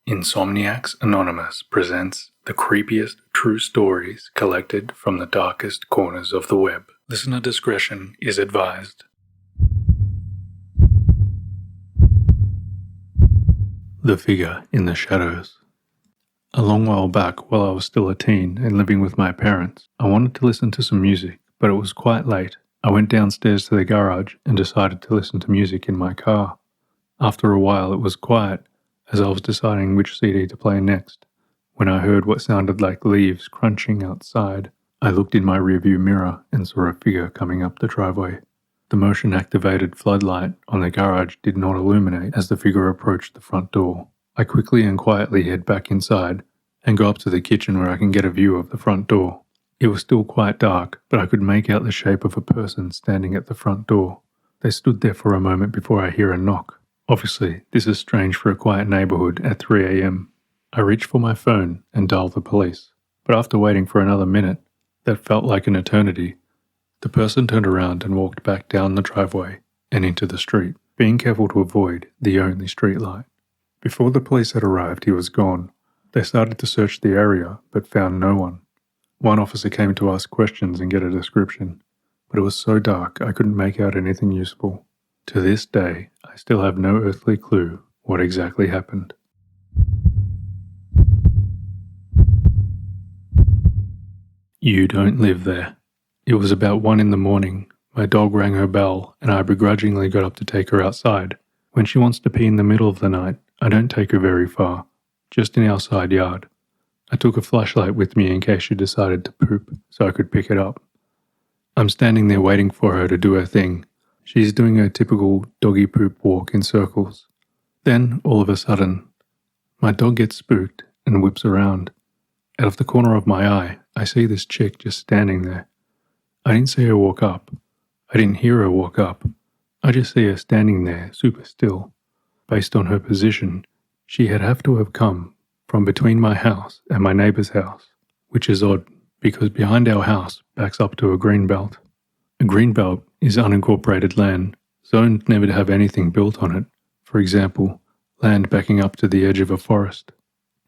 Insomniacs Anonymous presents the creepiest true stories collected from the darkest corners of the web. Listener discretion is advised. The Figure in the Shadows. A long while back, while I was still a teen and living with my parents, I wanted to listen to some music, but it was quite late. I went downstairs to the garage and decided to listen to music in my car. After a while, it was quiet, as I was deciding which CD to play next, when I heard what sounded like leaves crunching outside. I looked in my rearview mirror and saw a figure coming up the driveway. The motion-activated floodlight on the garage did not illuminate as the figure approached the front door. I quickly and quietly head back inside and go up to the kitchen where I can get a view of the front door. It was still quite dark, but I could make out the shape of a person standing at the front door. They stood there for a moment before I hear a knock. Obviously, this is strange for a quiet neighborhood at 3 a.m. I reach for my phone and dial the police, but after waiting for another minute, that felt like an eternity, the person turned around and walked back down the driveway and into the street, being careful to avoid the only street light. Before the police had arrived, he was gone. They started to search the area, but found no one. One officer came to ask questions and get a description, but it was so dark I couldn't make out anything useful. To this day, I still have no earthly clue what exactly happened. You don't live there. It was about 1 a.m. My dog rang her bell and I begrudgingly got up to take her outside. When she wants to pee in the middle of the night, I don't take her very far, just in our side yard. I took a flashlight with me in case she decided to poop so I could pick it up. I'm standing there waiting for her to do her thing. She's doing her typical doggy poop walk in circles. Then, all of a sudden, my dog gets spooked and whips around. Out of the corner of my eye, I see this chick just standing there. I didn't see her walk up. I didn't hear her walk up. I just see her standing there, super still. Based on her position, she had have to have come from between my house and my neighbor's house, which is odd because behind our house backs up to a greenbelt. A greenbelt is unincorporated land, zoned never to have anything built on it. For example, land backing up to the edge of a forest.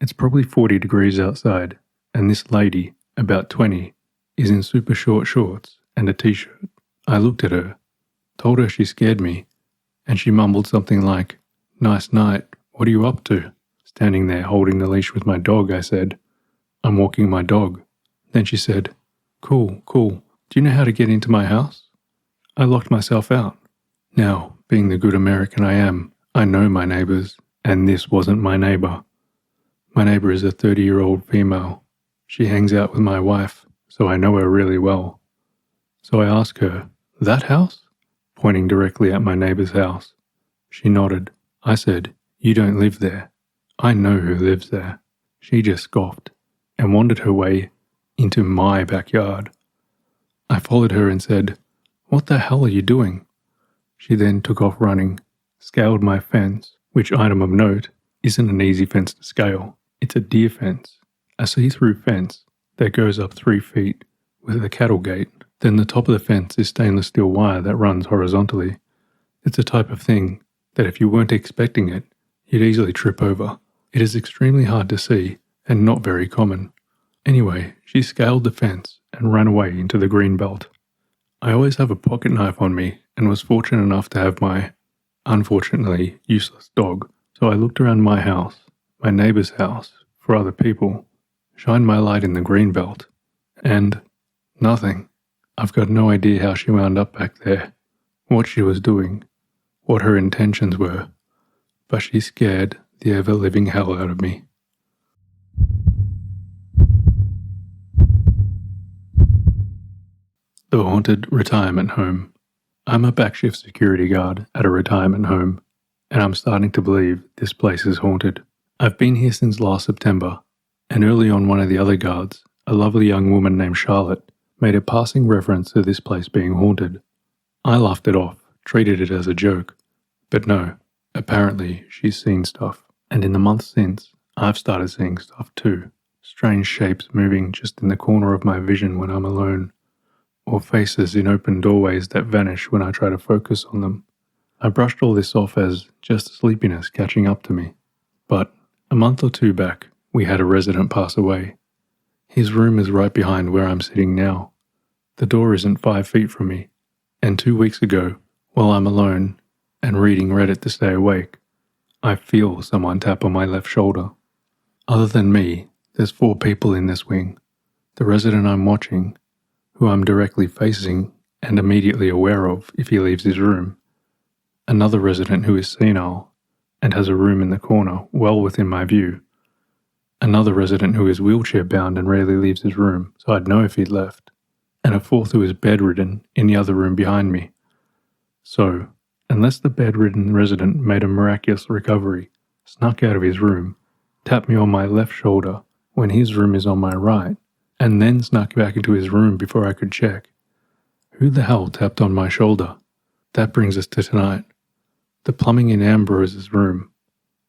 It's probably 40 degrees outside, and this lady, about 20, is in super short shorts and a t-shirt. I looked at her, told her she scared me, and she mumbled something like, "Nice night, what are you up to?" Standing there holding the leash with my dog, I said, "I'm walking my dog." Then she said, Cool. Do you know how to get into my house?" I locked myself out. Now, being the good American I am, I know my neighbors, and this wasn't my neighbor. My neighbor is a 30-year-old female. She hangs out with my wife, so I know her really well. So I asked her, "That house?" pointing directly at my neighbor's house. She nodded. I said, "You don't live there. I know who lives there." She just scoffed and wandered her way into my backyard. I followed her and said, "What the hell are you doing?" She then took off running, scaled my fence, which, item of note, isn't an easy fence to scale. It's a deer fence, a see-through fence that goes up 3 feet with a cattle gate. Then the top of the fence is stainless steel wire that runs horizontally. It's a type of thing that if you weren't expecting it, you'd easily trip over. It is extremely hard to see and not very common. Anyway, she scaled the fence and ran away into the green belt. I always have a pocket knife on me and was fortunate enough to have my, unfortunately, useless dog. So I looked around my house, my neighbor's house, for other people, shined my light in the green belt, and nothing. I've got no idea how she wound up back there, what she was doing, what her intentions were, but she scared the ever-living hell out of me. The Haunted Retirement Home. I'm a backshift security guard at a retirement home, and I'm starting to believe this place is haunted. I've been here since last September, and early on one of the other guards, a lovely young woman named Charlotte, made a passing reference to this place being haunted. I laughed it off, treated it as a joke, but no, apparently she's seen stuff, and in the months since, I've started seeing stuff too. Strange shapes moving just in the corner of my vision when I'm alone, or faces in open doorways that vanish when I try to focus on them. I brushed all this off as just sleepiness catching up to me, but A month or two back, we had a resident pass away. His room is right behind where I'm sitting now. The door isn't 5 feet from me, and 2 weeks ago, while I'm alone and reading Reddit to stay awake, I feel someone tap on my left shoulder. Other than me, there's 4 people in this wing. The resident I'm watching, who I'm directly facing and immediately aware of if he leaves his room. Another resident who is senile and has a room in the corner well within my view. Another resident who is wheelchair bound and rarely leaves his room, so I'd know if he'd left. And a 4th who is bedridden in the other room behind me. So, unless the bedridden resident made a miraculous recovery, snuck out of his room, tapped me on my left shoulder when his room is on my right, and then snuck back into his room before I could check. Who the hell tapped on my shoulder? That brings us to tonight. The plumbing in Ambrose's room,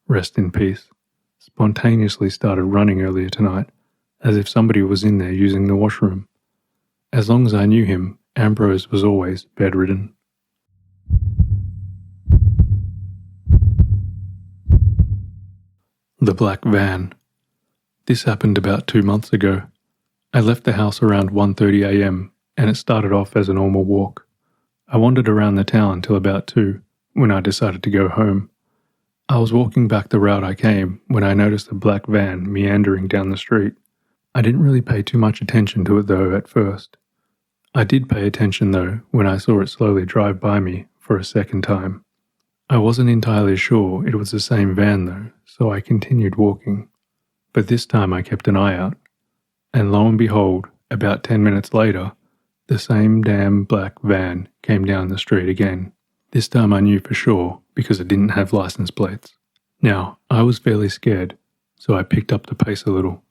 rest in peace, spontaneously started running earlier tonight, as if somebody was in there using the washroom. As long as I knew him, Ambrose was always bedridden. The black van. This happened about 2 months ago. I left the house around 1:30 a.m. and it started off as a normal walk. I wandered around the town till about 2 when I decided to go home. I was walking back the route I came when I noticed a black van meandering down the street. I didn't really pay too much attention to it though at first. I did pay attention though when I saw it slowly drive by me for a second time. I wasn't entirely sure it was the same van though, so I continued walking. But this time I kept an eye out. And lo and behold, about 10 minutes later, the same damn black van came down the street again. This time I knew for sure because it didn't have license plates. Now, I was fairly scared, so I picked up the pace a little.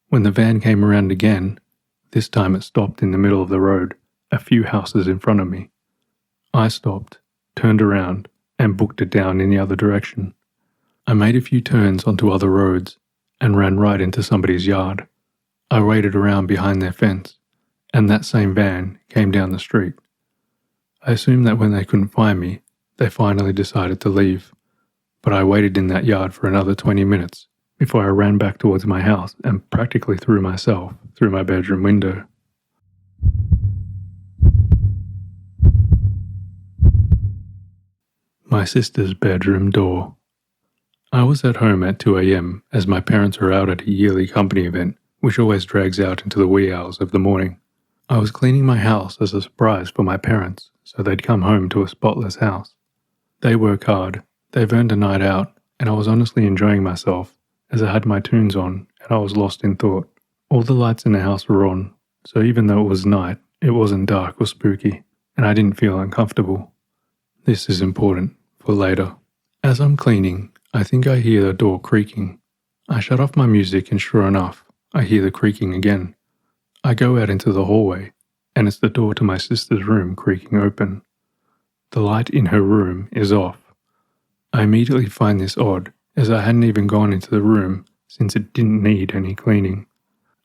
When the van came around again, this time it stopped in the middle of the road, a few houses in front of me. I stopped, turned around, and booked it down in the other direction. I made a few turns onto other roads and ran right into somebody's yard. I waited around behind their fence, and that same van came down the street. I assumed that when they couldn't find me, they finally decided to leave, but I waited in that yard for another 20 minutes before I ran back towards my house and practically threw myself through my bedroom window. My sister's bedroom door. I was at home at 2 a.m. as my parents were out at a yearly company event, which always drags out into the wee hours of the morning. I was cleaning my house as a surprise for my parents, so they'd come home to a spotless house. They work hard, they've earned a night out, and I was honestly enjoying myself as I had my tunes on and I was lost in thought. All the lights in the house were on, so even though it was night, it wasn't dark or spooky, and I didn't feel uncomfortable. This is important for later. As I'm cleaning, I think I hear the door creaking. I shut off my music and sure enough, I hear the creaking again. I go out into the hallway, and it's the door to my sister's room creaking open. The light in her room is off. I immediately find this odd, as I hadn't even gone into the room since it didn't need any cleaning.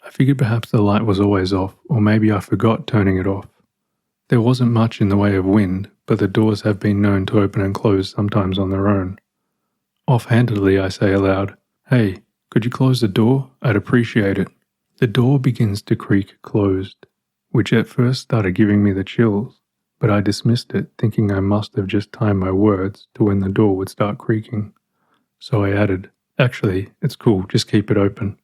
I figured perhaps the light was always off, or maybe I forgot turning it off. There wasn't much in the way of wind, but the doors have been known to open and close sometimes on their own. Offhandedly I say aloud, "Hey, could you close the door? I'd appreciate it." The door begins to creak closed, which at first started giving me the chills, but I dismissed it, thinking I must have just timed my words to when the door would start creaking. So I added, "Actually, it's cool, just keep it open."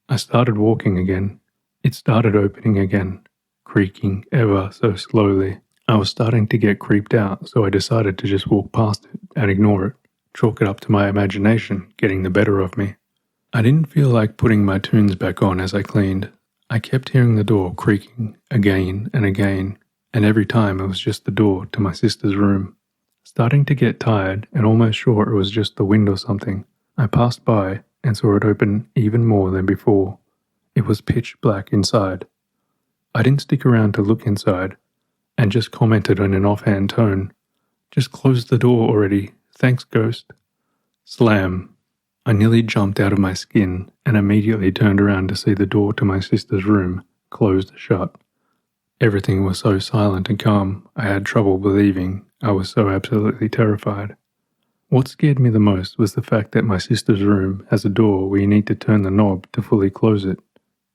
I started walking again. It started opening again, creaking ever so slowly. I was starting to get creeped out, so I decided to just walk past it and ignore it, chalk it up to my imagination getting the better of me. I didn't feel like putting my tunes back on as I cleaned. I kept hearing the door creaking again and again, and every time it was just the door to my sister's room. Starting to get tired and almost sure it was just the wind or something, I passed by and saw it open even more than before. It was pitch black inside. I didn't stick around to look inside and just commented in an offhand tone, "Just close the door already, thanks ghost." Slam. I nearly jumped out of my skin and immediately turned around to see the door to my sister's room closed shut. Everything was so silent and calm, I had trouble believing I was so absolutely terrified. What scared me the most was the fact that my sister's room has a door where you need to turn the knob to fully close it.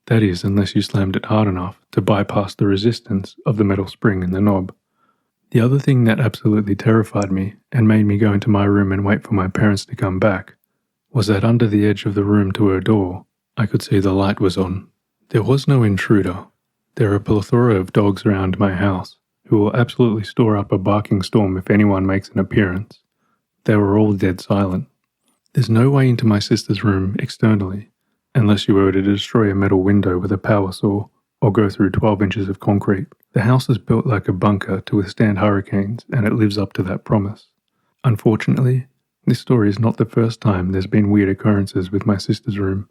That is, unless you slammed it hard enough to bypass the resistance of the metal spring in the knob. The other thing that absolutely terrified me and made me go into my room and wait for my parents to come back was that under the edge of the room to her door, I could see the light was on. There was no intruder. There are a plethora of dogs around my house who will absolutely store up a barking storm if anyone makes an appearance. They were all dead silent. There's no way into my sister's room externally, unless you were to destroy a metal window with a power saw or go through 12 inches of concrete. The house is built like a bunker to withstand hurricanes, and it lives up to that promise. Unfortunately, this story is not the first time there's been weird occurrences with my sister's room.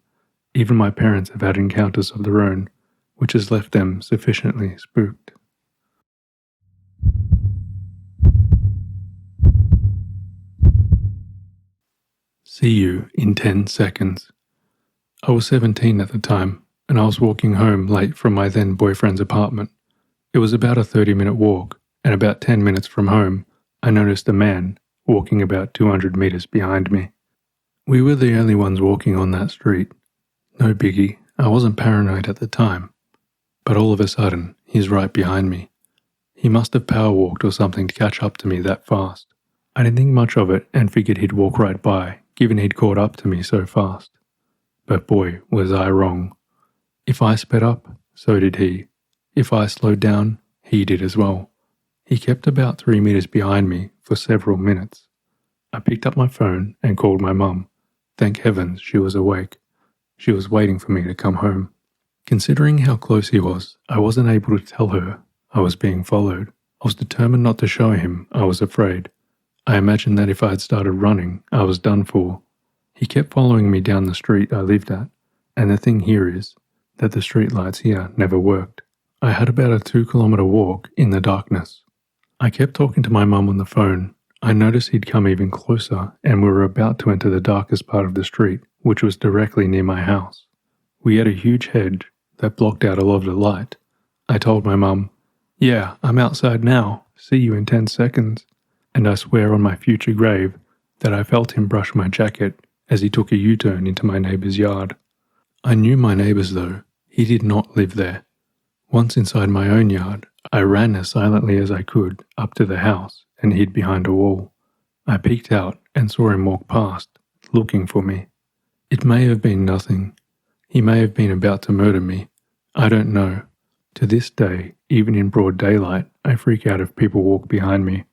Even my parents have had encounters of their own, which has left them sufficiently spooked. See you in 10 seconds. I was 17 at the time, and I was walking home late from my then boyfriend's apartment. It was about a 30-minute walk, and about 10 minutes from home, I noticed a man walking about 200 meters behind me. We were the only ones walking on that street. No biggie, I wasn't paranoid at the time. But all of a sudden, he's right behind me. He must have power walked or something to catch up to me that fast. I didn't think much of it and figured he'd walk right by, given he'd caught up to me so fast. But boy, was I wrong. If I sped up, so did he. If I slowed down, he did as well. He kept about 3 meters behind me for several minutes. I picked up my phone and called my mum. Thank heavens she was awake. She was waiting for me to come home. Considering how close he was, I wasn't able to tell her I was being followed. I was determined not to show him I was afraid. I imagined that if I had started running, I was done for. He kept following me down the street I lived at, and the thing here is that the streetlights here never worked. I had about a 2-kilometer walk in the darkness. I kept talking to my mum on the phone. I noticed he'd come even closer, and we were about to enter the darkest part of the street, which was directly near my house. We had a huge hedge that blocked out a lot of the light. I told my mum, "Yeah, I'm outside now. See you in 10 seconds. And I swear on my future grave that I felt him brush my jacket as he took a U-turn into my neighbour's yard. I knew my neighbours though. He did not live there. Once inside my own yard, I ran as silently as I could up to the house and hid behind a wall. I peeked out and saw him walk past, looking for me. It may have been nothing. He may have been about to murder me. I don't know. To this day, even in broad daylight, I freak out if people walk behind me.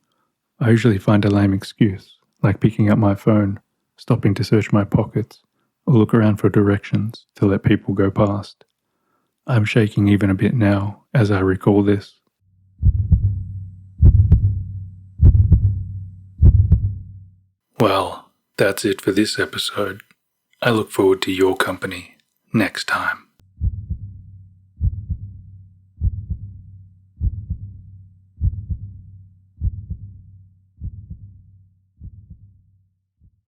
I usually find a lame excuse, like picking up my phone, stopping to search my pockets, or look around for directions to let people go past. I'm shaking even a bit now as I recall this. Well, that's it for this episode. I look forward to your company next time.